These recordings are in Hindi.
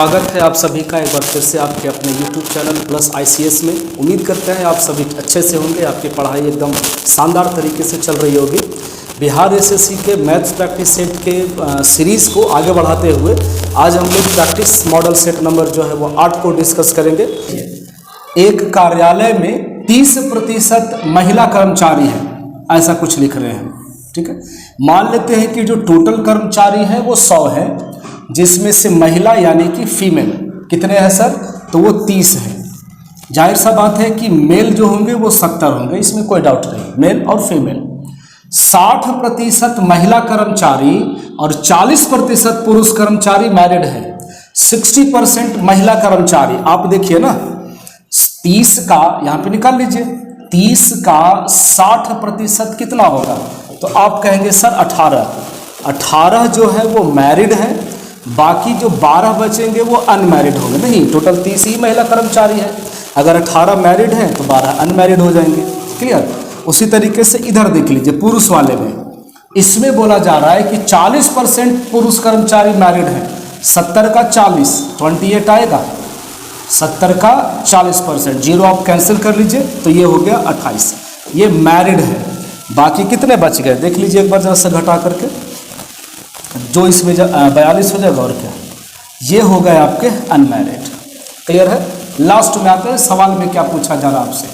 स्वागत है आप सभी का एक बार फिर से आपके अपने YouTube चैनल प्लस ICS में। उम्मीद करते हैं आप सभी अच्छे से होंगे, आपकी पढ़ाई एकदम शानदार तरीके से चल रही होगी। बिहार SSC के मैथ्स प्रैक्टिस सेट के सीरीज़ को आगे बढ़ाते हुए आज हम लोग प्रैक्टिस मॉडल सेट नंबर जो है वो 8 को डिस्कस करेंगे। एक कार्यालय में 30% महिला कर्मचारी है, ऐसा कुछ लिख रहे हैं। ठीक है, मान लेते हैं कि जो टोटल कर्मचारी है वो 100 है, जिसमें से महिला यानी कि फीमेल कितने हैं सर? तो वो 30 है। जाहिर सा बात है कि मेल जो होंगे वो 70 होंगे, इसमें कोई डाउट नहीं, मेल और फीमेल। 60% महिला कर्मचारी और 40% पुरुष कर्मचारी मैरिड है। 60% महिला कर्मचारी, आप देखिए ना, 30 का यहाँ पे निकाल लीजिए, 30 का 60% कितना होगा? तो आप कहेंगे सर 18 जो है वो मैरिड है, बाकी जो 12 बचेंगे वो अनमैरिड होंगे। नहीं, टोटल 30 ही महिला कर्मचारी है, अगर 18 मैरिड हैं तो 12 अनमैरिड हो जाएंगे। क्लियर? उसी तरीके से इधर देख लीजिए, पुरुष वाले में इसमें बोला जा रहा है कि 40% पुरुष कर्मचारी मैरिड हैं। 70 का 40, 28 आएगा। 70 का 40%, जीरो आप कैंसिल कर लीजिए तो ये हो गया 28, ये मैरिड है। बाकी कितने बच गए देख लीजिए एक बार जरा से घटा करके, जो इसमें 42 हो जाएगा और क्या, ये हो गए आपके अनमैरिड। क्लियर है? लास्ट में आते हैं सवाल में क्या पूछा जा रहा है आपसे,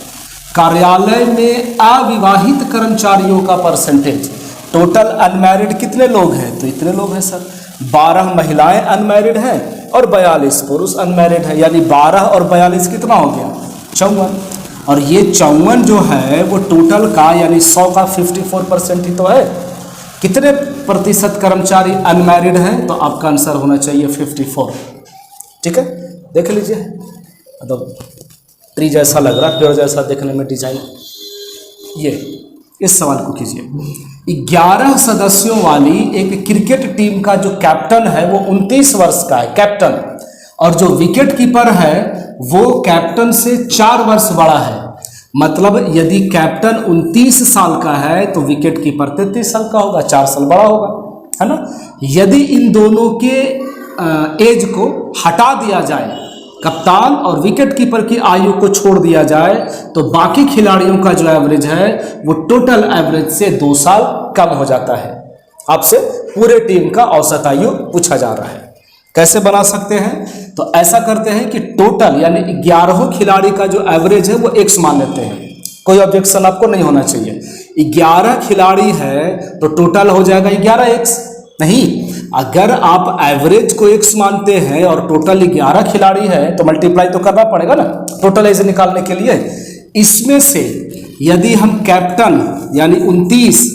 कार्यालय में अविवाहित कर्मचारियों का परसेंटेज। टोटल अनमैरिड कितने लोग हैं? तो इतने लोग हैं सर, 12 महिलाएं अनमैरिड हैं और 42 पुरुष अनमैरिड है, यानी 12 और 42 कितना हो गया? 54। और ये 54 जो है वो टोटल का यानी 100 का 54% ही तो है। कितने प्रतिशत कर्मचारी अनमैरिड हैं? तो आपका आंसर होना चाहिए 54। ठीक है, देख लीजिए, मतलब ट्री जैसा लग रहा है, पेड़ जैसा देखने में डिजाइन। ये इस सवाल को कीजिए, 11 सदस्यों वाली एक क्रिकेट टीम का जो कैप्टन है वो 29 वर्ष का है, कैप्टन, और जो विकेट कीपर है वो कैप्टन से 4 वर्ष बड़ा है। मतलब यदि कैप्टन 29 साल का है तो विकेट कीपर 33 साल का होगा, 4 साल बड़ा होगा, है ना। यदि इन दोनों के एज को हटा दिया जाए, कप्तान और विकेट कीपर की आयु को छोड़ दिया जाए, तो बाकी खिलाड़ियों का जो एवरेज है वो टोटल एवरेज से 2 साल कम हो जाता है। आपसे पूरे टीम का औसत आयु पूछा जा रहा है। कैसे बना सकते हैं? तो ऐसा करते हैं कि टोटल यानी 11 खिलाड़ी का जो एवरेज है वो x मान लेते हैं। कोई ऑब्जेक्शन आपको नहीं होना चाहिए। 11 खिलाड़ी है तो टोटल हो जाएगा 11x। नहीं, अगर आप एवरेज को x मानते हैं और टोटल 11 खिलाड़ी है तो मल्टीप्लाई तो करना पड़ेगा ना टोटल एज निकालने के लिए। इसमें से यदि हम कैप्टन यानी 29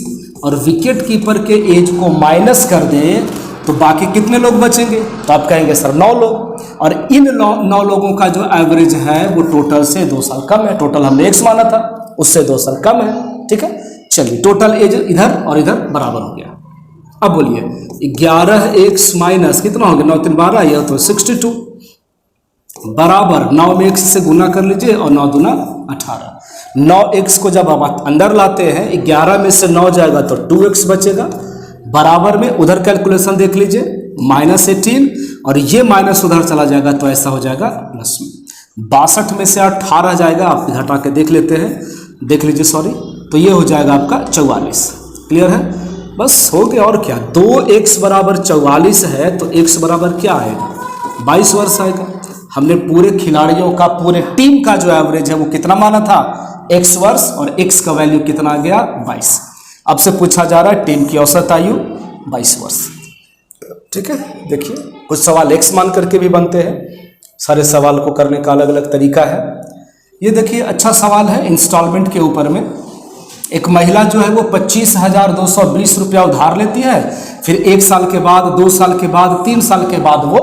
और विकेट कीपर के एज को माइनस कर दें तो बाकी कितने लोग बचेंगे? तो आप कहेंगे सर 9 लोग, और इन 9 लोगों का जो एवरेज है वो टोटल से 2 साल कम है। टोटल हमने x माना था, उससे 2 साल कम है। ठीक है, चलिए टोटल एज इधर और इधर बराबर हो गया। अब बोलिए 11x माइनस कितना हो गया? 9 3 12, यह तो 62 बराबर 9 में x से गुना कर लीजिए और 9 दूना 18। 9x को जब आप अंदर लाते हैं, 11 में से 9 जाएगा तो 2x बचेगा, बराबर में उधर कैलकुलेशन देख लीजिए -18, और ये माइनस उधर चला जाएगा तो ऐसा हो जाएगा प्लस में। 62 में से 18 जाएगा, आप घटा के देख लेते हैं, देख लीजिए सॉरी, तो ये हो जाएगा आपका 44। क्लियर है? बस हो गया और क्या। 2x बराबर 44 है तो x बराबर क्या आएगा? 22 वर्ष आएगा। हमने पूरे खिलाड़ियों का, पूरे टीम का जो एवरेज है वो कितना माना था? x वर्ष, और x का वैल्यू कितना आ गया? 22। अब से पूछा जा रहा है टीम की औसत आयु 22 वर्ष। ठीक है, देखिए कुछ सवाल x मान करके भी बनते हैं, सारे सवाल को करने का अलग अलग तरीका है। ये देखिए अच्छा सवाल है इंस्टॉलमेंट के ऊपर में। एक महिला जो है वो 25,220 रुपया उधार लेती है, फिर 1 साल के बाद, 2 साल के बाद, 3 साल के बाद वो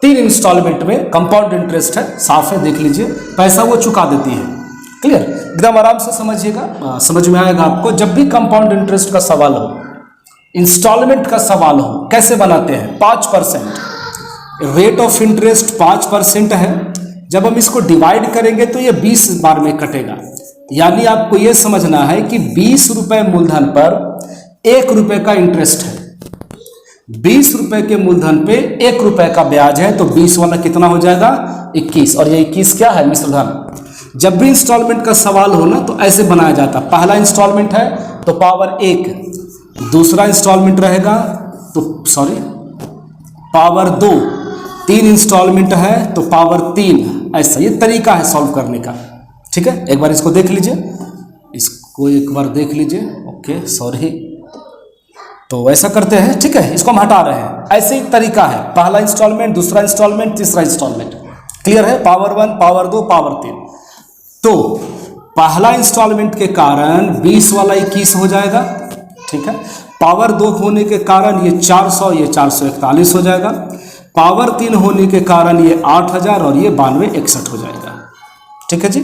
3 इंस्टॉलमेंट में, कंपाउंड इंटरेस्ट है, साफ है, देख लीजिए, पैसा वो चुका देती है। क्लियर? एकदम आराम से समझिएगा, समझ में आएगा आपको। जब भी कंपाउंड इंटरेस्ट का सवाल हो, इंस्टॉलमेंट का सवाल हो, कैसे बनाते हैं? 5%, रेट ऑफ इंटरेस्ट 5% है। जब हम इसको डिवाइड करेंगे तो ये 20 बार में कटेगा, यानी आपको ये समझना है कि 20 रुपए मूलधन पर 1 रुपए का इंटरेस्ट है। 20 रुपए के मूलधन पे 1 रुपए का ब्याज है, तो 20 वाला कितना हो जाएगा 21, और ये 21 क्या है मिश्रधन। जब भी इंस्टॉलमेंट का सवाल हो ना तो ऐसे बनाया जाता है, पहला इंस्टॉलमेंट है तो पावर 1, दूसरा इंस्टॉलमेंट रहेगा तो पावर 2, 3 इंस्टॉलमेंट है तो पावर 3, ऐसा ये तरीका है सॉल्व करने का। ठीक है, एक बार इसको देख लीजिए, इसको एक बार देख लीजिए। ओके सॉरी, तो ऐसा करते हैं। ठीक है, इसको हम हटा रहे हैं, ऐसे ही तरीका है, पहला इंस्टॉलमेंट, दूसरा इंस्टॉलमेंट, तीसरा इंस्टॉलमेंट। क्लियर है, पावर 1, पावर 2, पावर 3। तो पहला इंस्टॉलमेंट के कारण 20 वाला 21 हो जाएगा। ठीक है, पावर 2 होने के कारण ये 400, ये 441 हो जाएगा। पावर 3 होने के कारण ये 8000 और ये 9261 हो जाएगा। ठीक है जी,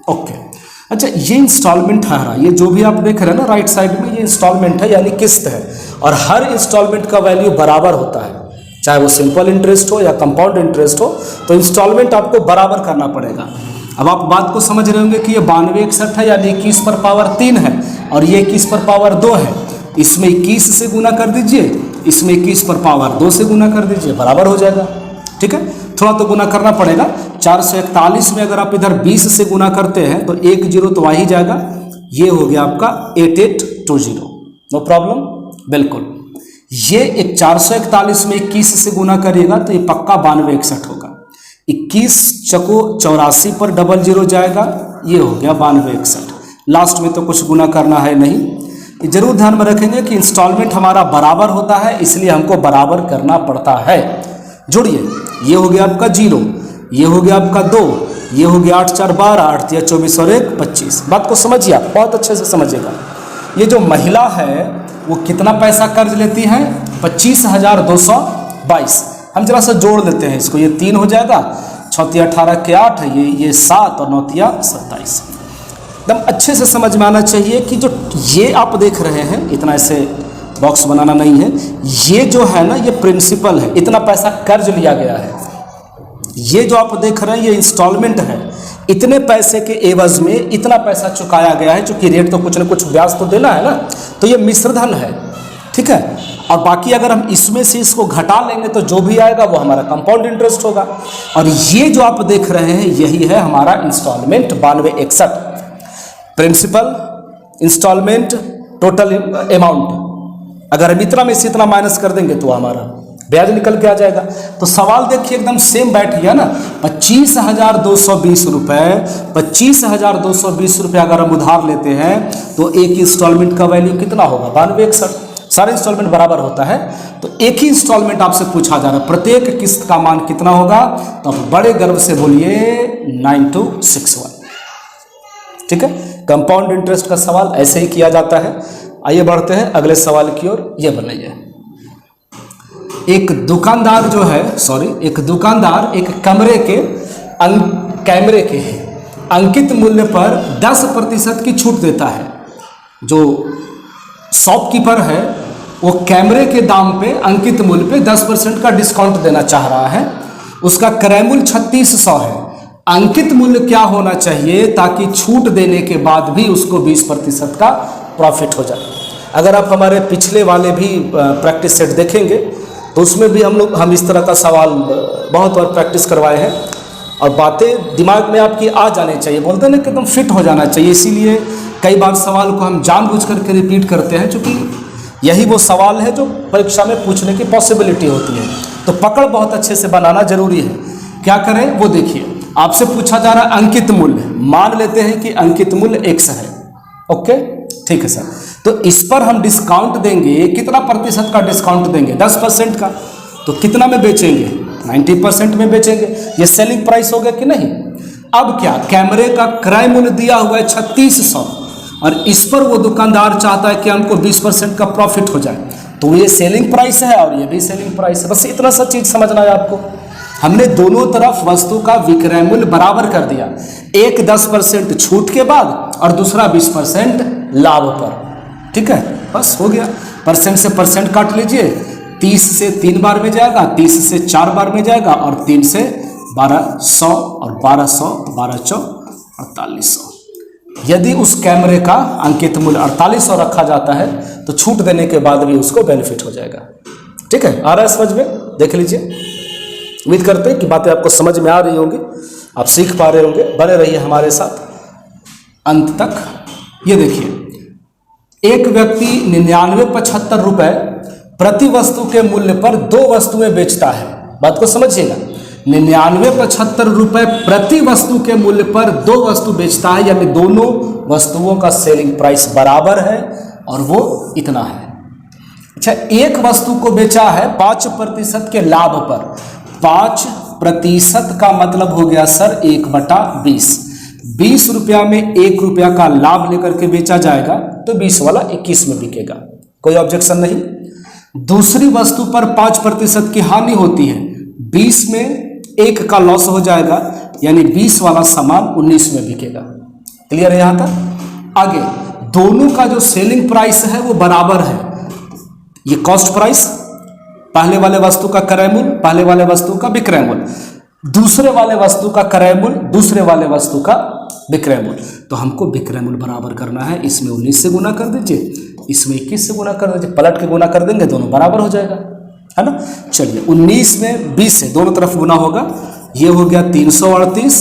ओके। अच्छा, ये इंस्टॉलमेंट है, ये जो भी आप देख रहे हैं ना राइट साइड में, ये इंस्टॉलमेंट है यानी किस्त है, और हर इंस्टॉलमेंट का वैल्यू बराबर होता है, चाहे वो सिंपल इंटरेस्ट हो या कंपाउंड इंटरेस्ट हो, तो इंस्टॉलमेंट आपको बराबर करना पड़ेगा। अब आप बात को समझ रहे होंगे कि ये 9261 है यानी 21 पर पावर 3 है, और ये 21 पर पावर 2 है, इसमें 21 से गुना कर दीजिए, इसमें 21 पर पावर 2 से गुना कर दीजिए, बराबर हो जाएगा। ठीक है, थोड़ा तो गुना करना पड़ेगा। 441 में अगर आप इधर 20 से गुना करते हैं तो 1 0 तो आ ही जाएगा, ये हो गया आपका 8820। नो प्रॉब्लम, बिल्कुल। ये एक 441 में 21 से गुना करिएगा तो ये पक्का 9261 होगा। 21 चको 84 पर 00 जाएगा, ये हो गया 9261। लास्ट में तो कुछ गुना करना है नहीं। जरूर ध्यान में रखेंगे कि इंस्टॉलमेंट हमारा बराबर होता है, इसलिए हमको बराबर करना पड़ता है। जोड़िए, ये हो गया आपका 0, ये हो गया आपका 2, ये हो गया 8 4 12, 8 3 24 और 1 25। बात को समझिए, आप बहुत अच्छे से समझिएगा। ये जो महिला है वो कितना पैसा कर्ज लेती है, 25,222। हम जरा सा जोड़ लेते हैं इसको, ये 3 हो जाएगा, 6 3 18 के 8, ये 7 और 9 3 27। एकदम अच्छे से समझ में आना चाहिए कि जो ये आप देख रहे हैं, इतना ऐसे बॉक्स बनाना नहीं है, ये जो है ना ये प्रिंसिपल है, इतना पैसा कर्ज लिया गया है। ये जो आप देख रहे हैं ये इंस्टॉलमेंट है, इतने पैसे के एवज में इतना पैसा चुकाया गया है, चूंकि रेट तो कुछ ना कुछ ब्याज तो देना है ना, तो ये मिश्रधन है। ठीक है, और बाकी अगर हम इसमें से इसको घटा लेंगे तो जो भी आएगा वो हमारा कंपाउंड इंटरेस्ट होगा। और ये जो आप देख रहे हैं यही है हमारा instalment 9261। Principal, instalment, total amount, अगर हम इतना में से इतना माइनस कर देंगे तो हमारा ब्याज निकल के आ जाएगा। तो सवाल देखिए एकदम सेम बैठ गया ना, 25,220 रुपये, 25,220 रुपये अगर हम उधार लेते हैं तो एक इंस्टॉलमेंट का वैल्यू कितना होगा, 9261। सारे इंस्टॉलमेंट बराबर होता है, तो एक ही इंस्टॉलमेंट आपसे पूछा जा रहा है, प्रत्येक किस्त का मान कितना होगा, तो आप बड़े गर्व से बोलिए 9261। ठीक है, कंपाउंड इंटरेस्ट का सवाल ऐसे ही किया जाता है। आइए बढ़ते हैं अगले सवाल की ओर। ये बनाइए, एक दुकानदार एक कैमरे के अंकित मूल्य पर 10% की छूट देता है। जो शॉपकीपर है वो कैमरे के दाम पे अंकित मूल्य पे 10% का डिस्काउंट देना चाह रहा है। उसका क्रय मूल्य 3600 है। अंकित मूल्य क्या होना चाहिए ताकि छूट देने के बाद भी उसको 20% का प्रॉफिट हो जाए। अगर आप हमारे पिछले वाले भी प्रैक्टिस सेट देखेंगे तो उसमें भी हम इस तरह का सवाल बहुत बार प्रैक्टिस करवाए हैं, और बातें दिमाग में आपकी आ जानी चाहिए, बोलते हैं ना कि एकदम फिट हो जाना चाहिए। इसीलिए कई बार सवाल को हम जानबूझ करके रिपीट करते हैं, क्योंकि यही वो सवाल है जो परीक्षा में पूछने की पॉसिबिलिटी होती है। तो पकड़ बहुत अच्छे से बनाना जरूरी है। क्या करें वो देखिए, आपसे पूछा जा रहा है अंकित मूल्य, मान लेते हैं कि अंकित मूल्य x है। ओके, ठीक है सर, तो इस पर हम डिस्काउंट देंगे, कितना प्रतिशत का डिस्काउंट देंगे, 10% का। तो कितना में बेचेंगे, 90% में बेचेंगे। ये सेलिंग प्राइस हो गया कि नहीं। अब क्या, कैमरे का क्रय मूल्य दिया हुआ है 3600, और इस पर वो दुकानदार चाहता है कि हमको 20% का प्रॉफिट हो जाए, तो ये सेलिंग प्राइस है और ये भी सेलिंग प्राइस है। बस इतना सा चीज समझना है आपको। हमने दोनों तरफ वस्तु का विक्रय मूल्य बराबर कर दिया, एक 10% छूट के बाद और दूसरा 20% लाभ पर। ठीक है, बस हो गया। परसेंट से परसेंट काट लीजिए, 30 से 3 बार में जाएगा, 30 से 4 बार में जाएगा, और 3 से 1200, और 1200 12 4 4800। यदि उस कैमरे का अंकित मूल्य 4800 रखा जाता है तो छूट देने के बाद भी उसको बेनिफिट हो जाएगा। ठीक है, आ रहा है समझ में? देख लीजिए, उम्मीद करते हैं कि बातें आपको समझ में आ रही होंगी, आप सीख पा रहे होंगे। बने रहिए हमारे साथ अंत तक। ये देखिए, एक व्यक्ति 99.75 रुपए प्रति वस्तु के मूल्य पर 2 वस्तुएं बेचता है। बात को समझिएगा, 99.75 रुपए प्रति वस्तु के मूल्य पर 2 वस्तु बेचता है, यानी दोनों वस्तुओं का सेलिंग प्राइस बराबर है और वो इतना है। अच्छा, एक वस्तु को बेचा है 5% के लाभ पर। 5% का मतलब हो गया सर 1/20। 20 रुपया में 1 रुपया का लाभ लेकर के बेचा जाएगा तो 20 वाला 21 में बिकेगा, कोई ऑब्जेक्शन नहीं। दूसरी वस्तु पर 5% की हानि होती है, 20 में 1 का लॉस हो जाएगा, यानी 20 वाला सामान 19 में बिकेगा। क्लियर है यहाँ तक? आगे दोनों का जो सेलिंग प्राइस है वो बराबर है। ये कॉस्ट प्राइस, पहले वाले वस्तु का क्रय मूल्य, पहले वाले वस्तु का विक्रय मूल्य, दूसरे वाले वस्तु का क्रय मूल्य, दूसरे वाले वस्तु का विक्रय मूल्य। तो हमको विक्रय मूल्य बराबर करना है। इसमें 19 से गुना कर दीजिए, इसमें 21 से गुना कर दीजिए, पलट के गुना कर देंगे, दोनों बराबर हो जाएगा, है ना। चलिए, 19 में 20 से दोनों तरफ गुना होगा, ये हो गया 338,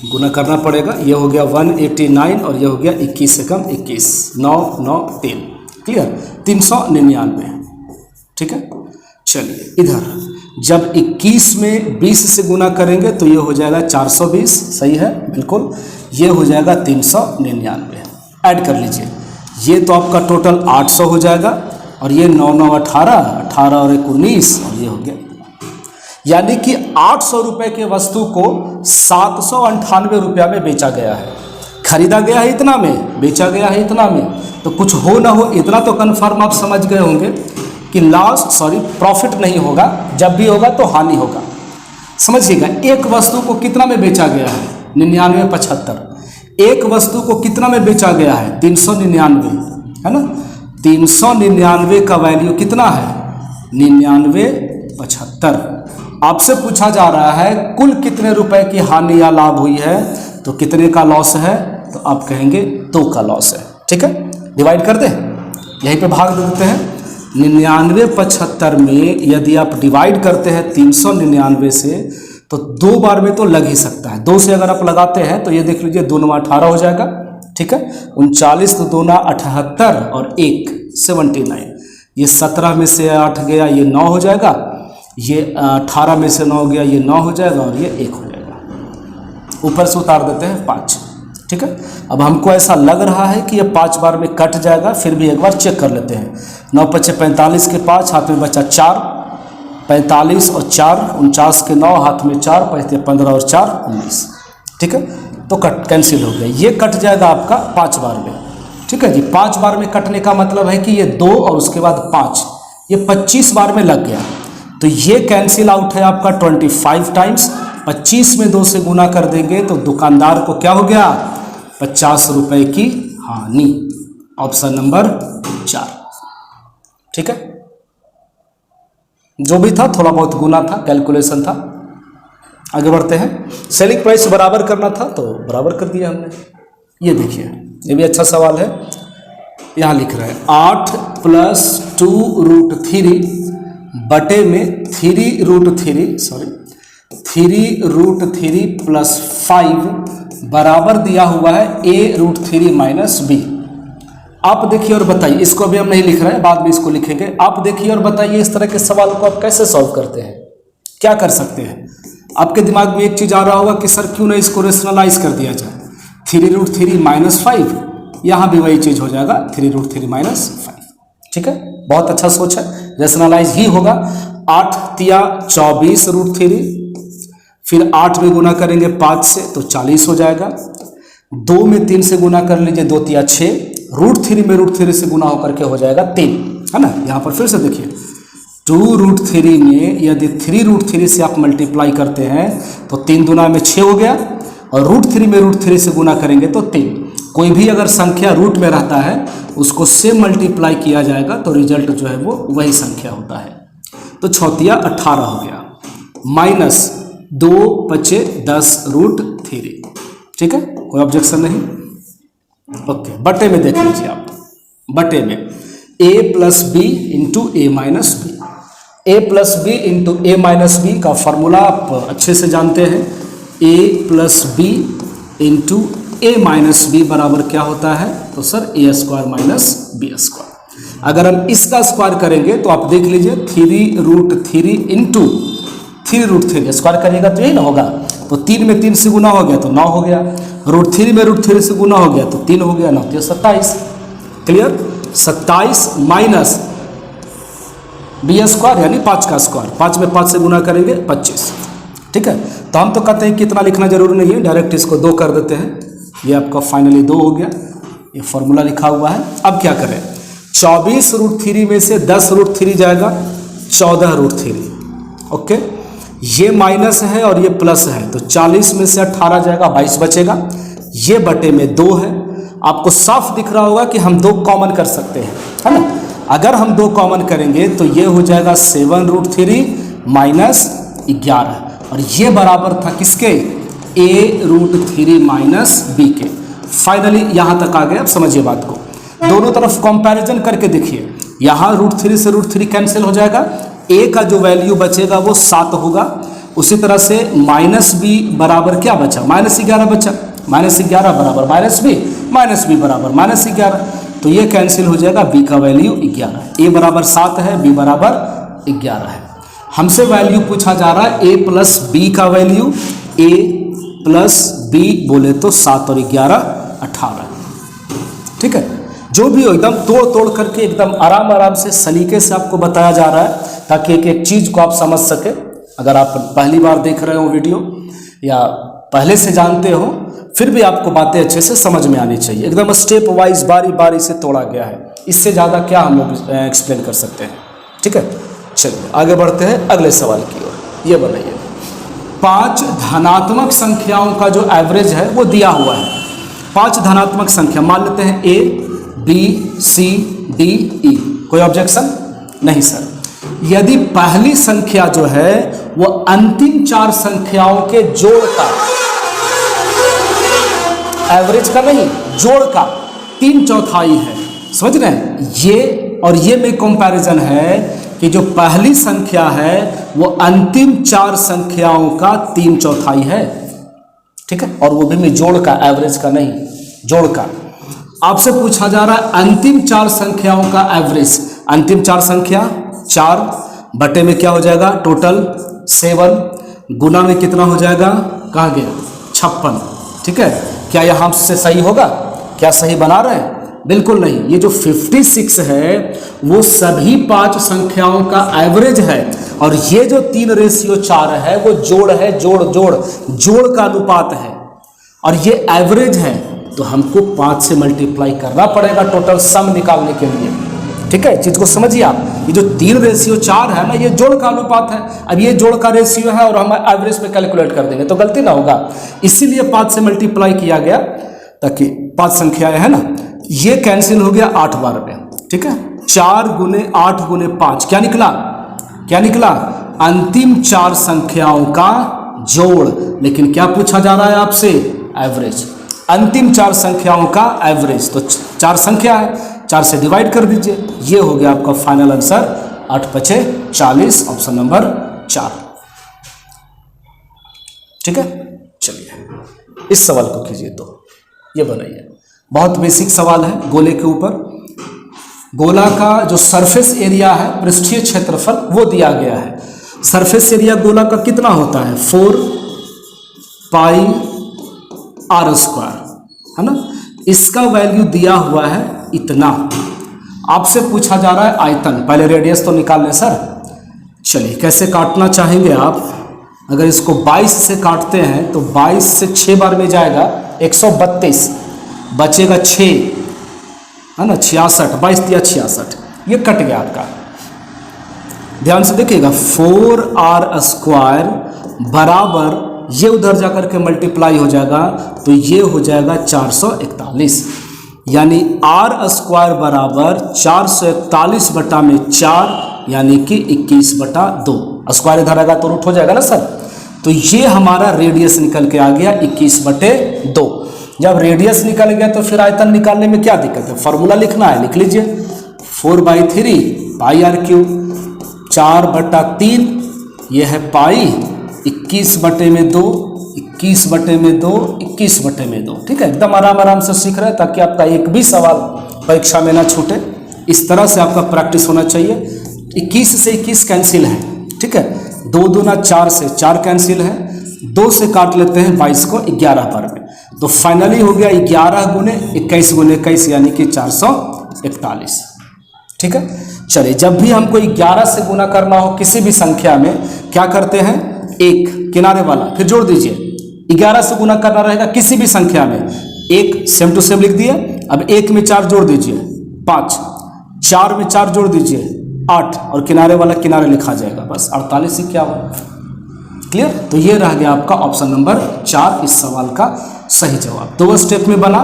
गुना करना पड़ेगा, ये हो गया 189 और ये हो गया 21 से कम 21, 9 9 3, क्लियर, 399। ठीक है। चलिए, इधर जब 21 में 20 से गुना करेंगे तो ये हो जाएगा 420, सही है, बिल्कुल, ये हो जाएगा 399। ऐड कर लीजिए, ये तो आपका टोटल 800 हो जाएगा, और ये 9 9 18, 18 और 1 19, और ये हो गया, यानी कि 800 रुपये के वस्तु को 798 रुपया में बेचा गया है। खरीदा गया है इतना में, बेचा गया है इतना में। तो कुछ हो ना हो, इतना तो कन्फर्म आप समझ गए होंगे कि प्रॉफिट नहीं होगा, जब भी होगा तो हानि होगा। समझिएगा, एक वस्तु को कितना में बेचा गया है? 99.75। एक वस्तु को कितना में बेचा गया है? 399, है ना। 399 का वैल्यू कितना है? 99.75। आपसे पूछा जा रहा है कुल कितने रुपए की हानि या लाभ हुई है, तो कितने का लॉस है? तो आप कहेंगे 2 का लॉस है। ठीक है, डिवाइड कर दें, यहीं पे भाग दे देते हैं। 99.75 में यदि आप डिवाइड करते हैं 399 से, तो 2 बार में तो लग ही सकता है। 2 से अगर आप लगाते हैं तो ये देख लीजिए, 2 9 18 हो जाएगा। ठीक है, 39 तो 2 9 78 और 1 79, ये 17 में से 8 गया, ये 9 हो जाएगा, ये 18 में से 9 गया, ये 9 हो जाएगा, और ये 1 हो जाएगा। ऊपर से उतार देते हैं 5। ठीक है, अब हमको ऐसा लग रहा है कि ये 5 बार में कट जाएगा, फिर भी एक बार चेक कर लेते हैं। 9 5 45 के 5, हाथ में बचा 4, 45 और 4 49 के 9, हाथ में 4, 15 और 4 19। ठीक है, तो कट कैंसिल हो गया, ये कट जाएगा आपका 5 बार में। ठीक है जी, 5 बार में कटने का मतलब है कि ये 2 और उसके बाद 5, ये 25 बार में लग गया, तो ये कैंसिल आउट है आपका 25 टाइम्स। 25 में 2 से गुना कर देंगे तो दुकानदार को क्या हो गया? 50 रुपए की हानि। Option number 4। ठीक है, जो भी था थोड़ा बहुत गुना था, कैलकुलेशन था। आगे बढ़ते हैं। सेलिंग प्राइस बराबर करना था तो बराबर कर दिया हमने। ये देखिए, ये भी अच्छा सवाल है। यहाँ लिख रहे हैं 8 + 2√3 बटे में 3√3 + 5 बराबर दिया हुआ है a√3 - b। आप देखिए और बताइए, इसको अभी हम नहीं लिख रहे हैं, बाद में इसको लिखेंगे। आप देखिए और बताइए, इस तरह के सवाल को आप कैसे सॉल्व करते हैं, क्या कर सकते हैं? आपके दिमाग में एक चीज आ रहा होगा कि सर क्यों ना इसको रेशनलाइज कर दिया जाए, 3√3 - 5, यहाँ भी वही चीज हो जाएगा, 3√3 - 5। ठीक है, बहुत अच्छा सोच है, रेशनलाइज ही होगा। 8 तिया 24√3, फिर 8 में गुना करेंगे 5 से तो 40 हो जाएगा। 2 में 3 से गुना कर लीजिए, 2 तिया 6, √3 में √3 से गुना होकर के हो जाएगा 3, है ना। यहाँ पर फिर से देखिए, 2√3 में यदि 3√3 से आप मल्टीप्लाई करते हैं तो 3 दूना में 6 हो गया, और √3 में √3 से गुना करेंगे तो 3। कोई भी अगर संख्या रूट में रहता है उसको से मल्टीप्लाई किया जाएगा तो रिजल्ट जो है वो वही संख्या होता है। तो 6 तिया 18 हो गया, माइनस 2 बचे 10√3। ठीक है, कोई ऑब्जेक्शन नहीं। ओके, बटे में देख लीजिए आप, बटे में a plus B into A minus B. A plus B into A minus B का फॉर्मूला आप अच्छे से जानते हैं। a plus B into A minus B बराबर क्या होता है? तो sir A square minus B square. अगर हम इसका स्क्वायर करेंगे तो आप देख लीजिए 3√3 इंटू 3√3 स्क्वायर करिएगा तो यही ना होगा। तो 3 में 3 से गुना हो गया तो 9 हो गया, √3 में √3 से गुना हो गया तो 3 हो गया, 9 तो 27। क्लियर? 27 माइनस बी स्क्वायर यानी 5 का स्क्वायर, 5 में 5 से गुना करेंगे 25। ठीक है, तो हम तो कहते हैं कि इतना लिखना जरूरी नहीं है, डायरेक्ट इसको 2 कर देते हैं। ये आपका फाइनली 2 हो गया, ये फॉर्मूला लिखा हुआ है। अब क्या करें? 24√3 में से 10√3 जाएगा 14√3। ओके, ये माइनस है और ये प्लस है, तो 40 में से 18 जाएगा 22 बचेगा। ये बटे में 2 है। आपको साफ दिख रहा होगा कि हम 2 कॉमन कर सकते हैं, है ना? अगर हम 2 कॉमन करेंगे तो ये हो जाएगा 7√3 माइनस 11, और ये बराबर था किसके? a√3 माइनस b के। फाइनली यहाँ तक आ गए। अब समझिए बात को, दोनों तरफ कंपैरिजन करके देखिए। यहाँ √3 से √3 कैंसिल हो जाएगा, a का जो वैल्यू बचेगा वो 7 होगा। उसी तरह से माइनस b बराबर क्या बचा? -11 बचा। -11 बराबर -b बराबर -11, तो ये कैंसिल हो जाएगा। b का वैल्यू 11, a बराबर 7 है, b बराबर 11 है। हमसे वैल्यू पूछा जा रहा है a प्लस b का वैल्यू। a प्लस b बोले तो 7 और 11 18। ठीक है, जो भी हो एकदम तोड़ करके एकदम आराम से सलीके से आपको बताया जा रहा है, ताकि एक एक चीज़ को आप समझ सके। अगर आप पहली बार देख रहे हो वीडियो या पहले से जानते हो, फिर भी आपको बातें अच्छे से समझ में आनी चाहिए। एकदम स्टेप वाइज बारी से तोड़ा गया है, इससे ज़्यादा क्या हम लोग एक्सप्लेन कर सकते हैं। ठीक है, चलिए आगे बढ़ते हैं अगले सवाल की ओर। ये बताइए, 5 धनात्मक संख्याओं का जो एवरेज है वो दिया हुआ है। 5 धनात्मक संख्या मान लेते हैं a, b, c, d, e। कोई ऑब्जेक्शन नहीं सर। यदि पहली संख्या जो है वो अंतिम 4 संख्याओं के जोड़ का, एवरेज का नहीं, जोड़ का 3/4 है। समझ रहे हैं? ये और ये में कंपैरिजन है कि जो पहली संख्या है वो अंतिम 4 संख्याओं का 3/4 है। ठीक है, और वो भी में जोड़ का, एवरेज का नहीं, जोड़ का। आपसे पूछा जा रहा है अंतिम 4 संख्याओं का एवरेज। अंतिम 4 संख्या 4 बटे में क्या हो जाएगा? टोटल 7, गुना में कितना हो जाएगा? कहाँ गया? 56। ठीक है, क्या यहाँ से सही होगा? क्या सही बना रहे हैं? बिल्कुल नहीं। ये जो 56 है वो सभी 5 संख्याओं का एवरेज है, और ये जो 3:4 है वो जोड़ है, जोड़ का अनुपात है, और ये एवरेज है। तो हमको 5 से मल्टीप्लाई करना पड़ेगा टोटल सम निकालने के लिए। ठीक है, चीज को समझिए आप। ये जो 3:4 है ना, ये जोड़ का अनुपात है। अब ये जोड़ का रेशियो है और हम एवरेज पे कैलकुलेट कर देंगे तो गलती ना होगा, इसीलिए 5 से मल्टीप्लाई किया गया, ताकि 5 संख्याएं है ना, ये कैंसिल हो गया 8 बार में। ठीक है, 4 × 8 × 5 क्या निकला? अंतिम 4 संख्याओं का जोड़। लेकिन क्या पूछा जा रहा है आपसे? एवरेज। अंतिम 4 संख्याओं का एवरेज। तो 4 संख्या है, 4 से डिवाइड कर दीजिए, ये हो गया आपका फाइनल आंसर। 8×5 = 40, option number 4। ठीक है, चलिए इस सवाल को कीजिए। तो ये बनाइए, बहुत बेसिक सवाल है। गोले के ऊपर गोला का जो सरफेस एरिया है, पृष्ठीय क्षेत्रफल, वो दिया गया है। सरफेस एरिया गोला का कितना होता है? 4πr², है ना? इसका वैल्यू दिया हुआ है इतना। आपसे पूछा जा रहा है आयतन। पहले रेडियस तो निकाल लें सर। चलिए, कैसे काटना चाहेंगे आप? अगर इसको 22 से काटते हैं तो 22 से 6 बार में जाएगा 132, बचेगा 6, है ना? 66, 22 × 66, ये कट गया आपका। ध्यान से देखिएगा, 4r² बराबर, ये उधर जाकर के मल्टीप्लाई हो जाएगा तो ये हो जाएगा 441, यानी r² बराबर 441/4, यानी कि 21/2। स्क्वायर इधर आएगा तो रूट हो जाएगा ना सर। तो ये हमारा रेडियस निकल के आ गया 21/2। जब रेडियस निकल गया तो फिर आयतन निकालने में क्या दिक्कत है? फॉर्मूला लिखना है, लिख लीजिए। 4/3 पाई आर क्यूब, 4/3 ये है पाई, 21/2, 21/2, 21/2। ठीक है, एकदम आराम से सीख रहे हैं ताकि आपका एक भी सवाल परीक्षा में ना छूटे। इस तरह से आपका प्रैक्टिस होना चाहिए। 21 से 21 कैंसिल है। ठीक है, 2 दूना 4 से 4 कैंसिल है, 2 से काट लेते हैं 22 को 11 बार में, तो फाइनली हो गया 11 गुने 21 गुने 21 यानी कि 441। ठीक है, चलिए जब भी हमको 11 से गुना करना हो किसी भी संख्या में क्या करते हैं, एक किनारे वाला फिर जोड़ दीजिए। 11 से गुना करना रहेगा किसी भी संख्या में, एक सेम टू सेम लिख दिए। अब 1 में 4 जोड़ दीजिए 5, 4 में 4 जोड़ दीजिए 8, और किनारे वाला किनारे लिखा जाएगा, बस 48 ही क्या हुआ। क्लियर, तो ये रह गया आपका ऑप्शन नंबर 4 इस सवाल का सही जवाब। 2 स्टेप में बना,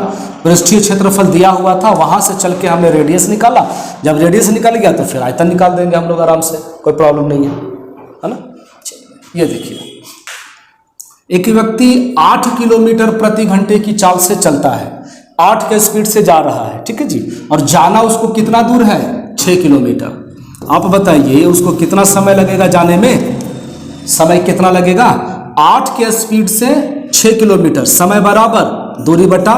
पृष्ठीय क्षेत्रफल दिया हुआ था, वहां से चल के हमने रेडियस निकाला। जब रेडियस निकल गया तो फिर आयतन निकाल देंगे हम लोग आराम से, कोई प्रॉब्लम नहीं है ना। ये देखिए, एक व्यक्ति 8 किलोमीटर प्रति घंटे की चाल से चलता है, 8 के स्पीड से जा रहा है। ठीक है जी, और जाना उसको कितना दूर है, 6 किलोमीटर। आप बताइए उसको कितना समय लगेगा जाने में, समय कितना लगेगा, 8 के स्पीड से 6 किलोमीटर, समय बराबर दूरी बटा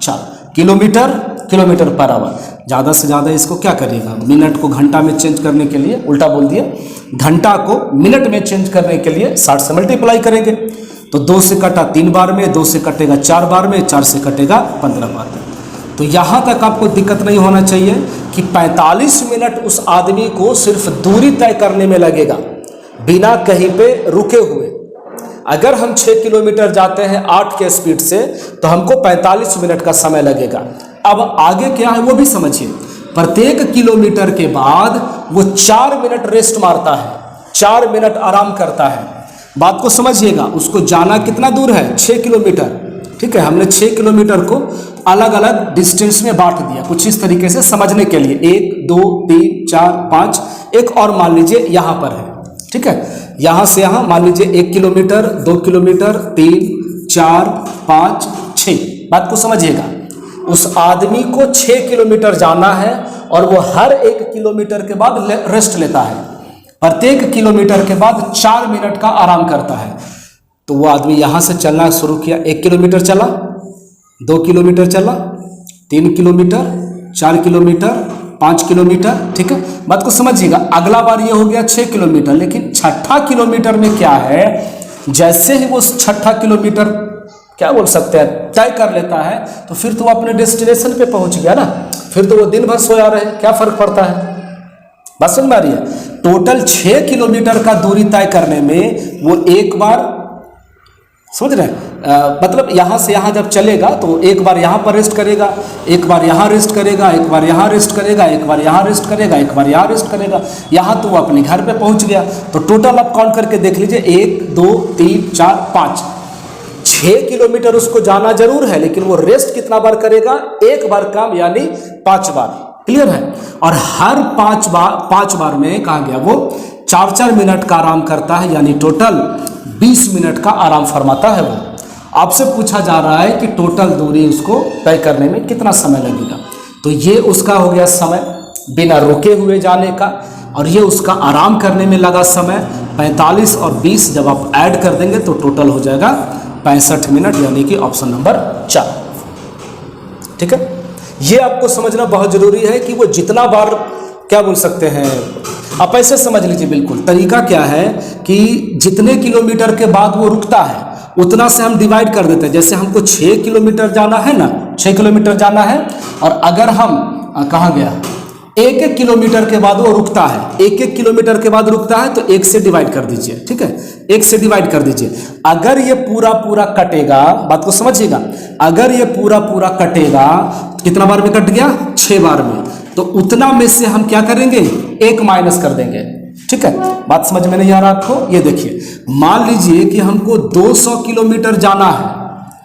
4, किलोमीटर पर आवर। ज़्यादा से ज़्यादा इसको क्या करिएगा, मिनट को घंटा में चेंज करने के लिए, उल्टा बोल दिया, घंटा को मिनट में चेंज करने के लिए 60 से मल्टीप्लाई करेंगे, तो 2 से कटा 3 बार में, 2 से कटेगा 4 बार में, 4 से कटेगा 15 बार में। तो यहाँ तक आपको दिक्कत नहीं होना चाहिए कि 45 मिनट उस आदमी को सिर्फ दूरी तय करने में लगेगा बिना कहीं पे रुके हुए। अगर हम 6 किलोमीटर जाते हैं 8 के स्पीड से तो हमको 45 मिनट का समय लगेगा। अब आगे क्या है वो भी समझिए, प्रत्येक किलोमीटर के बाद वो 4 मिनट रेस्ट मारता है, 4 मिनट आराम करता है। बात को समझिएगा, उसको जाना कितना दूर है, 6 किलोमीटर। ठीक है, हमने 6 किलोमीटर को अलग अलग डिस्टेंस में बांट दिया कुछ इस तरीके से समझने के लिए, 1 2 3 4 5, एक और मान लीजिए यहाँ पर है। ठीक है, यहाँ से यहाँ मान लीजिए 1 किलोमीटर, 2 किलोमीटर, 3 4 5 6। बात को समझिएगा, उस आदमी को 6 किलोमीटर जाना है और वो हर 1 किलोमीटर के बाद रेस्ट लेता है, प्रत्येक किलोमीटर के बाद 4 मिनट का आराम करता है। तो वो आदमी यहाँ से चलना शुरू किया, 1 किलोमीटर चला, 2 किलोमीटर चला, 3 किलोमीटर, 4 किलोमीटर, 5 किलोमीटर। ठीक है, बात को समझिएगा। अगला बार ये हो गया 6 किलोमीटर, लेकिन 6ठा किलोमीटर में क्या है, जैसे ही वो 6ठा किलोमीटर क्या बोल सकते हैं तय कर लेता है, तो फिर तो वो अपने डेस्टिनेशन पे पहुंच गया ना, फिर तो वो दिन भर सोया रहे, क्या फर्क पड़ता है। बात समझ में आ रही है। टोटल 6 किलोमीटर का दूरी तय करने में वो एक बार, समझ रहे हैं, मतलब यहाँ से यहाँ जब चलेगा तो एक बार यहाँ पर रेस्ट करेगा, एक बार यहाँ रेस्ट करेगा, एक बार यहाँ रेस्ट करेगा, एक बार यहाँ रेस्ट करेगा, एक बार यहाँ रेस्ट करेगा, यहाँ तो वो अपने घर पे पहुँच गया। तो टोटल आप काउंट करके देख लीजिए, 1 2 3 4 5, 6 किलोमीटर उसको जाना जरूर है, लेकिन वो रेस्ट कितना बार करेगा, एक बार काम, यानी 5 बार। क्लियर है। और हर 5 बार में कहा गया वो 4-4 मिनट का आराम करता है, यानी टोटल 20 मिनट का आराम फरमाता है वो। आपसे पूछा जा रहा है कि टोटल दूरी उसको तय करने में कितना समय लगेगा, तो ये उसका हो गया समय बिना रुके हुए जाने का, और ये उसका आराम करने में लगा समय 45 और 20 जब आप ऐड कर देंगे तो टोटल हो जाएगा 65 मिनट, यानी कि ऑप्शन नंबर 4। ठीक है, ये आपको समझना बहुत जरूरी है कि वो जितना बार क्या बोल सकते हैं, आप ऐसे समझ लीजिए। बिल्कुल तरीका क्या है कि जितने किलोमीटर के बाद वो रुकता है उतना से हम डिवाइड कर देते हैं। जैसे हमको 6 किलोमीटर जाना है ना, 6 किलोमीटर जाना है, और अगर हम कहाँ गया, 1-1 किलोमीटर के बाद वो रुकता है, 1-1 किलोमीटर के बाद रुकता है, तो 1 से डिवाइड कर दीजिए। ठीक है, 1 से डिवाइड कर दीजिए। अगर ये पूरा कटेगा, बात को समझिएगा, अगर ये पूरा कटेगा, कितना बार में कट गया, 6 बार में, तो उतना में से हम क्या करेंगे, 1 माइनस कर देंगे। ठीक है, बात समझ में नहीं आ रहा आपको। ये देखिए, मान लीजिए कि हमको 200 किलोमीटर जाना है,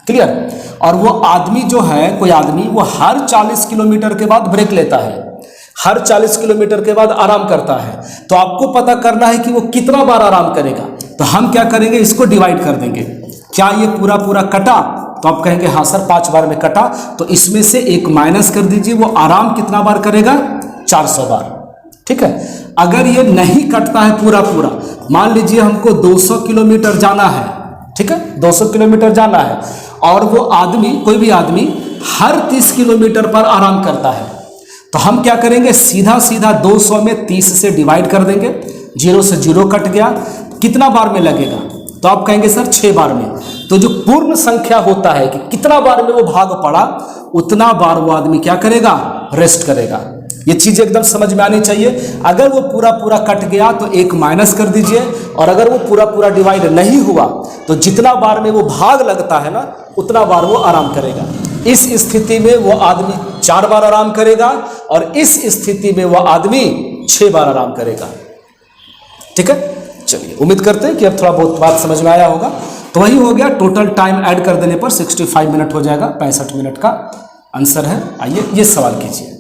क्लियर, और वो आदमी जो है, कोई आदमी वो हर 40 किलोमीटर के बाद ब्रेक लेता है, हर 40 किलोमीटर के बाद आराम करता है। तो आपको पता करना है कि वो कितना बार आराम करेगा। तो हम क्या करेंगे, इसको डिवाइड कर देंगे। क्या ये पूरा कटा, तो आप कहेंगे हाँ सर 5 बार में कटा, तो इसमें से 1 माइनस कर दीजिए। वो आराम कितना बार करेगा, 400 बार। ठीक है, अगर ये नहीं कटता है पूरा पूरा, मान लीजिए हमको 200 किलोमीटर जाना है, ठीक है, 200 किलोमीटर जाना है और वो आदमी, कोई भी आदमी हर 30 किलोमीटर पर आराम करता है, तो हम क्या करेंगे, सीधा सीधा 200 में 30 से डिवाइड कर देंगे, 0 से 0 कट गया, कितना बार में लगेगा, तो आप कहेंगे सर 6 बार में। तो जो पूर्ण संख्या होता है कि कितना बार में वो भाग पड़ा, उतना बार वो आदमी क्या करेगा, रेस्ट करेगा। ये चीज एकदम समझ में आनी चाहिए। अगर वो पूरा पूरा कट गया तो 1 माइनस कर दीजिए, और अगर वो पूरा पूरा डिवाइड नहीं हुआ तो जितना बार में वो भाग लगता है ना, उतना बार वो आराम करेगा। इस स्थिति में वो आदमी 4 बार आराम करेगा और इस स्थिति में वो आदमी 6 बार आराम करेगा। ठीक है, चलिए उम्मीद करते हैं कि अब थोड़ा बहुत बात समझ में आया होगा। तो वही हो गया, टोटल टाइम ऐड कर देने पर 65 मिनट हो जाएगा, 65 मिनट का आंसर है। आइए ये सवाल कीजिए।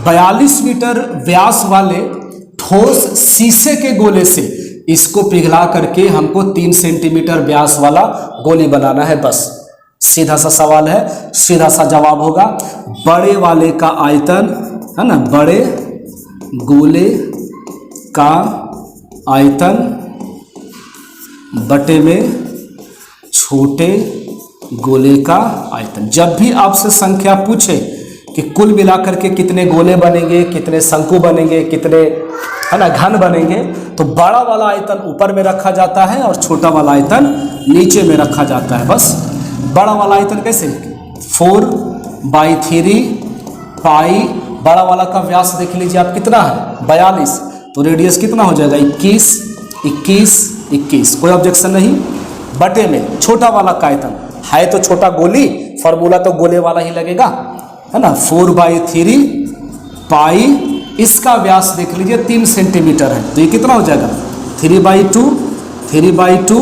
42 मीटर व्यास वाले ठोस शीशे के गोले से इसको पिघला करके हमको 3 सेंटीमीटर व्यास वाला गोली बनाना है, बस सीधा सा सवाल है, सीधा सा जवाब होगा। बड़े वाले का आयतन है ना, बड़े गोले का आयतन बटे में छोटे गोले का आयतन। जब भी आपसे संख्या पूछे कि कुल मिलाकर के कितने गोले बनेंगे, कितने शंकु बनेंगे, कितने है ना घन बनेंगे, तो बड़ा वाला आयतन ऊपर में रखा जाता है और छोटा वाला आयतन नीचे में रखा जाता है। बस बड़ा वाला आयतन कैसे, 4/3 पाई, बड़ा वाला का व्यास देख लीजिए आप कितना है, 42, तो रेडियस कितना हो जाएगा, 21, 21, 21, कोई ऑब्जेक्शन नहीं। बटे में छोटा वाला का आयतन है, तो छोटा गोली, फॉर्मूला तो गोले वाला ही लगेगा, है ना, 4/3 पाई, इसका व्यास देख लीजिए 3 सेंटीमीटर है, तो ये कितना हो जाएगा, 3/2, 3/2,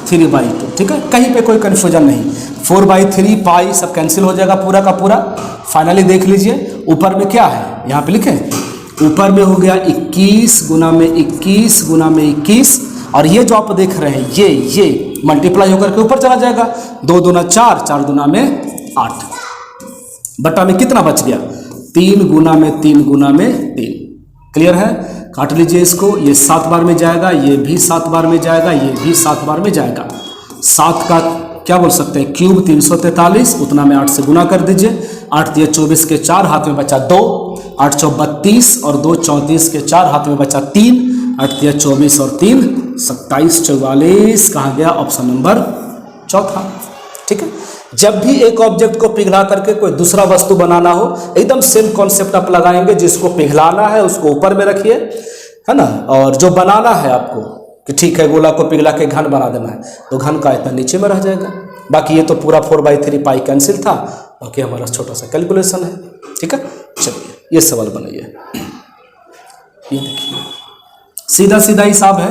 3/2। ठीक है, कहीं पे कोई कन्फ्यूजन नहीं, 4/3 पाई सब कैंसिल हो जाएगा पूरा का पूरा। फाइनली देख लीजिए ऊपर में क्या है, यहाँ पे लिखे, ऊपर में हो गया 21 गुना में 21 गुना में 21, और ये जो आप देख रहे हैं ये मल्टीप्लाई होकर के ऊपर चला जाएगा, 2 दूना 4, 4 दूना में 8, बटा में कितना बच गया, 3 गुना में 3 गुना में 3। क्लियर है, काट लीजिए इसको, ये 7 बार में जाएगा, ये भी 7 बार में जाएगा, ये भी 7 बार में जाएगा। 7 का क्या बोल सकते हैं, क्यूब 343, उतना में 8 से गुना कर दीजिए, 8 दिए 24 के 4, हाथ में बचा 2, 8 चौ 32 और 2 34 के 4, हाथ में बचा 3, 8 दिया 24 और 3 27, 44, कहाँ गया, ऑप्शन नंबर चौथा। ठीक है, जब भी एक ऑब्जेक्ट को पिघला करके कोई दूसरा वस्तु बनाना हो, एकदम सेम कॉन्सेप्ट आप लगाएंगे, जिसको पिघलाना है उसको ऊपर में रखिए, है ना, और जो बनाना है आपको कि ठीक है गोला को पिघला के घन बना देना है, तो घन का इतना नीचे में रह जाएगा। बाकी ये तो पूरा 4/3 पाई कैंसिल था, बाकी हमारा छोटा सा कैलकुलेशन है। ठीक है, चलिए ये सवाल बनाइए। ये देखिए सीधा सीधा हिसाब है,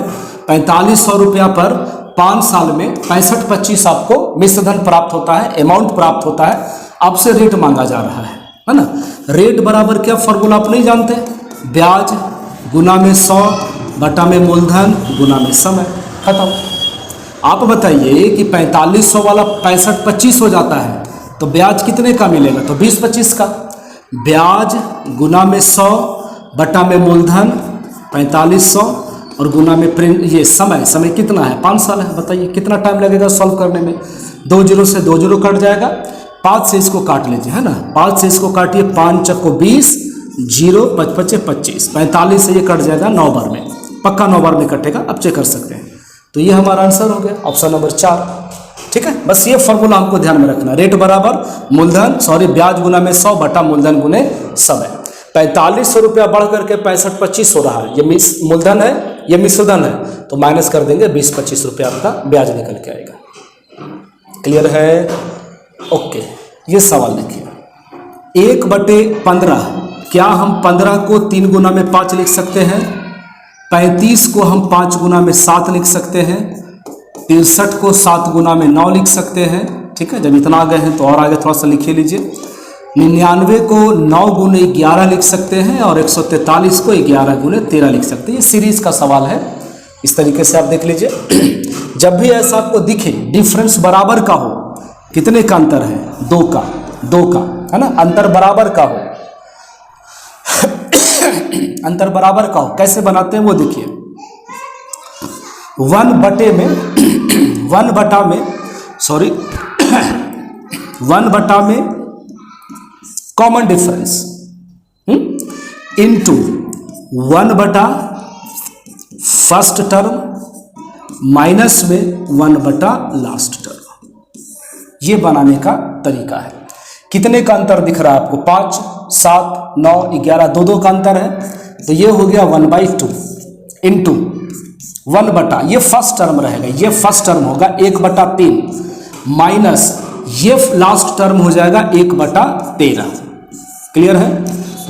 4500 रुपया पर 5 साल में 65-25 आपको मिश्रधन प्राप्त होता है, अमाउंट प्राप्त होता है। आपसे रेट मांगा जा रहा है ना। रेट बराबर क्या फॉर्मूला आप नहीं जानते, ब्याज गुना में 100 बटा में मूलधन गुना में समय, खत्म। आप बताइए कि 4500 वाला 65-25 हो जाता है, तो ब्याज कितने का मिलेगा, तो 20-25 का। ब्याज गुना में 100 बटा में मूलधन 4500 और गुना में प्रिंट, ये समय कितना है, 5 साल है। बताइए कितना टाइम लगेगा सॉल्व करने में। 2 0 से 2 0 कट जाएगा, 5 से इसको काट लीजिए, है ना, 5 से इसको काटिए, 5 चक्को 20, 0 5 5 25, 45 से ये कट जाएगा 9 बार में, पक्का 9 बार में कटेगा, आप चेक कर सकते हैं। तो ये हमारा आंसर हो गया, ऑप्शन नंबर 4। ठीक है, बस ये फॉर्मूला हमको ध्यान में रखना, रेट बराबर मूलधन ब्याज गुना में 100 बटा मूलधन गुने समय। 4500 रुपया बढ़ करके 65-25 हो रहा है, ये मूलधन है, ये मिश्रधन है, तो माइनस कर देंगे, 20-25 रुपया आपका ब्याज निकल के आएगा। क्लियर है, ओके। ये सवाल देखिए, 1/15, क्या हम 15 को 3 गुना में 5 लिख सकते हैं, 35 को हम 5 गुना में 7 लिख सकते हैं, 63 को 7 गुना में 9 लिख सकते हैं। ठीक है, जब इतना आ गए हैं तो और आगे थोड़ा सा लिखिए लीजिए। 99 को 9 गुने 11 लिख सकते हैं और 143 को 11 गुने 13 लिख सकते हैं। ये सीरीज का सवाल है, इस तरीके से आप देख लीजिए। जब भी ऐसा आपको दिखे डिफरेंस बराबर का हो, कितने का अंतर है, 2 का, है ना, अंतर बराबर का हो, अंतर बराबर का हो, कैसे बनाते हैं वो देखिए। 1 बटे में 1 बटा में कॉमन डिफरेंस इनटू 1 बटा फर्स्ट टर्म माइनस में 1 बटा लास्ट टर्म, ये बनाने का तरीका है। कितने का अंतर दिख रहा है आपको? 5, 7, 9, 11, 2 का अंतर है, तो ये हो गया 1/2 इंटू 1 बटा, ये फर्स्ट टर्म रहेगा, ये फर्स्ट टर्म होगा 1/3 माइनस ये लास्ट टर्म हो जाएगा 1/13। क्लियर है?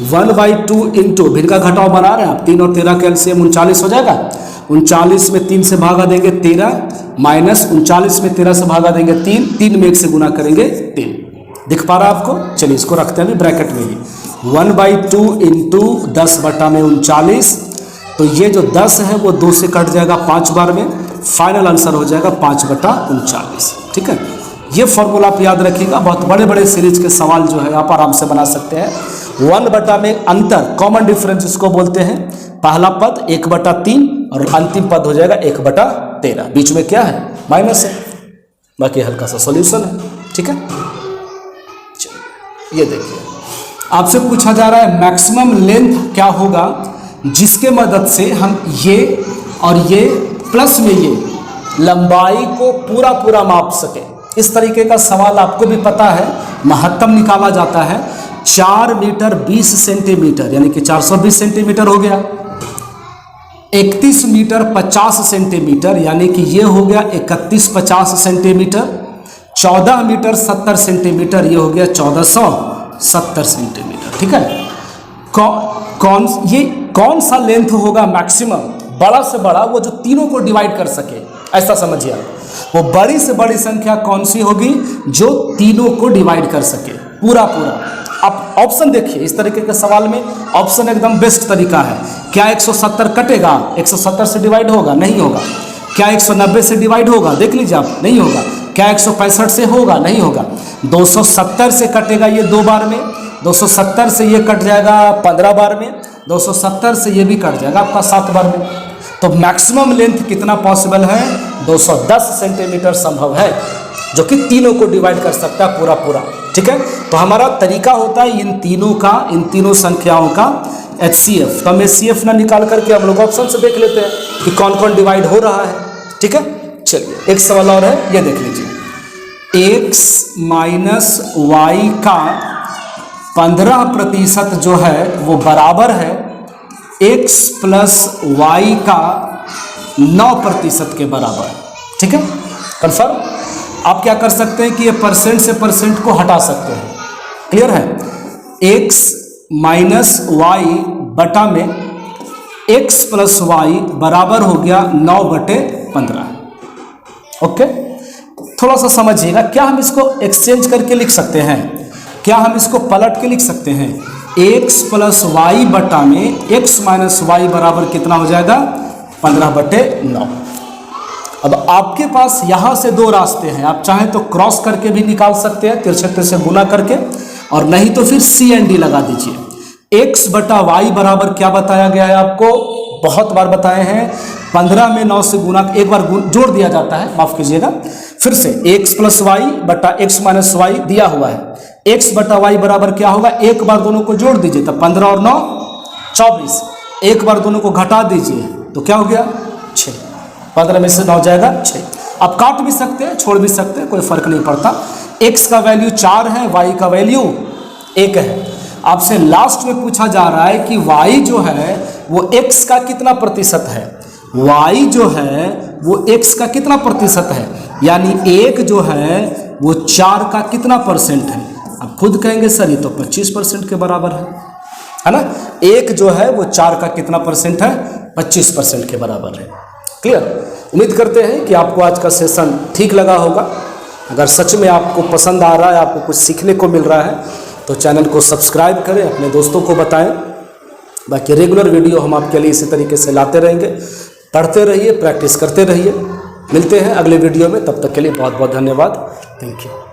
1/2 इंटू, भिन्न का घटाव बना रहे हैं आप, 3 और 13 का एलसीएम 39 हो जाएगा। 39 में 3 से भागा देंगे 13 माइनस 39 में 13 से भागा देंगे 3 में 1 से गुना करेंगे 3। दिख पा रहा है आपको? चलिए इसको रखते हैं ब्रैकेट में ही। 1/2 इंटू 10 बटा में 39, तो ये जो 10 है वो 2 से कट जाएगा 5 बार में, फाइनल आंसर हो जाएगा 5/39। ठीक है, ये फॉर्मूला आप याद रखिएगा। बहुत बड़े बड़े सीरीज के सवाल जो है आप आराम से बना सकते हैं। 1 बटा में अंतर, कॉमन डिफरेंस इसको बोलते हैं। पहला पद 1/3 और अंतिम पद हो जाएगा 1/13। बीच में क्या है? माइनस है, बाकी हल्का सा सॉल्यूशन है। ठीक है, ये देखिए आपसे पूछा जा रहा है मैक्सिमम लेंथ क्या होगा जिसके मदद से हम ये और ये प्लस में ये लंबाई को पूरा माप सके। इस तरीके का सवाल आपको भी पता है, महत्तम निकाला जाता है 4 मीटर 20 सेंटीमीटर, यानी कि 420 सेंटीमीटर हो गया। 31 मीटर 50 सेंटीमीटर, यानी कि ये हो गया 3150 सेंटीमीटर। 14 मीटर 70 सेंटीमीटर, ये हो गया 1470 सेंटीमीटर। ठीक है, कौन सा लेंथ होगा मैक्सिमम, बड़ा से बड़ा, वो जो तीनों को डिवाइड कर सके, ऐसा समझिए आप। वो बड़ी से बड़ी संख्या कौन सी होगी जो तीनों को डिवाइड कर सके पूरा। आप ऑप्शन देखिए, इस तरीके के सवाल में ऑप्शन एकदम बेस्ट तरीका है। क्या 170 कटेगा? 170 से डिवाइड होगा? नहीं होगा। क्या 190 से डिवाइड होगा? देख लीजिए आप, नहीं होगा। क्या 165 से होगा? नहीं होगा। 270 से कटेगा ये 2 बार में, 270 से ये कट जाएगा 15 बार में, 270 से ये भी कट जाएगा आपका 7 बार में। तो मैक्सिमम लेंथ कितना पॉसिबल है? 210 सेंटीमीटर संभव है, जो कि तीनों को डिवाइड कर सकता है पूरा। ठीक है, तो हमारा तरीका होता है इन तीनों संख्याओं का HCF। तो हम HCF ना निकाल करके हम लोग ऑप्शन से देख लेते हैं कि कौन कौन डिवाइड हो रहा है। ठीक है, चलिए एक सवाल और है, ये देख लीजिए। x माइनस वाई का 15% जो है वो बराबर है x प्लस वाई का 9% के बराबर। ठीक है, कंफर्म। आप क्या कर सकते हैं कि ये परसेंट से परसेंट को हटा सकते हैं। क्लियर है? x माइनस वाई बटा में x प्लस वाई बराबर हो गया 9/15। ओके, थोड़ा सा समझिएगा। क्या हम इसको एक्सचेंज करके लिख सकते हैं? क्या हम इसको पलट के लिख सकते हैं? x प्लस वाई बटा में x माइनस वाई बराबर कितना हो जाएगा? 15/9। अब आपके पास यहाँ से 2 रास्ते हैं, आप चाहें तो क्रॉस करके भी निकाल सकते हैं, तिरछे से गुना करके, और नहीं तो फिर C and D लगा दीजिए। x बटा वाई बराबर क्या बताया गया है आपको? बहुत बार बताए हैं, 15 में 9 से गुना, एक बार जोड़ दिया जाता है, माफ कीजिएगा। फिर से x प्लस वाई बटा x माइनस वाई दिया हुआ है। x बटा वाई बराबर क्या होगा? एक बार दोनों को जोड़ दीजिए, तब 15 और 9 24। एक बार दोनों को घटा दीजिए तो क्या हो गया? 6। 15 में से 9 जाएगा 6। आप काट भी सकते हैं, छोड़ भी सकते हैं, कोई फर्क नहीं पड़ता। x का वैल्यू 4 है, y का वैल्यू 1 है। आपसे लास्ट में पूछा जा रहा है कि y जो है वो x का कितना प्रतिशत है? y जो है वो x का कितना प्रतिशत है? यानी 1 जो है वो 4 का कितना परसेंट है? आप खुद कहेंगे सर ये तो 25% के बराबर है ना। 1 जो है वो 4 का कितना परसेंट है? 25% के बराबर है। क्लियर? उम्मीद करते हैं कि आपको आज का सेशन ठीक लगा होगा। अगर सच में आपको पसंद आ रहा है, आपको कुछ सीखने को मिल रहा है, तो चैनल को सब्सक्राइब करें, अपने दोस्तों को बताएं। बाकी रेगुलर वीडियो हम आपके लिए इसी तरीके से लाते रहेंगे। पढ़ते रहिए, प्रैक्टिस करते रहिए। मिलते हैं अगले वीडियो में, तब तक के लिए बहुत बहुत धन्यवाद। Thank you.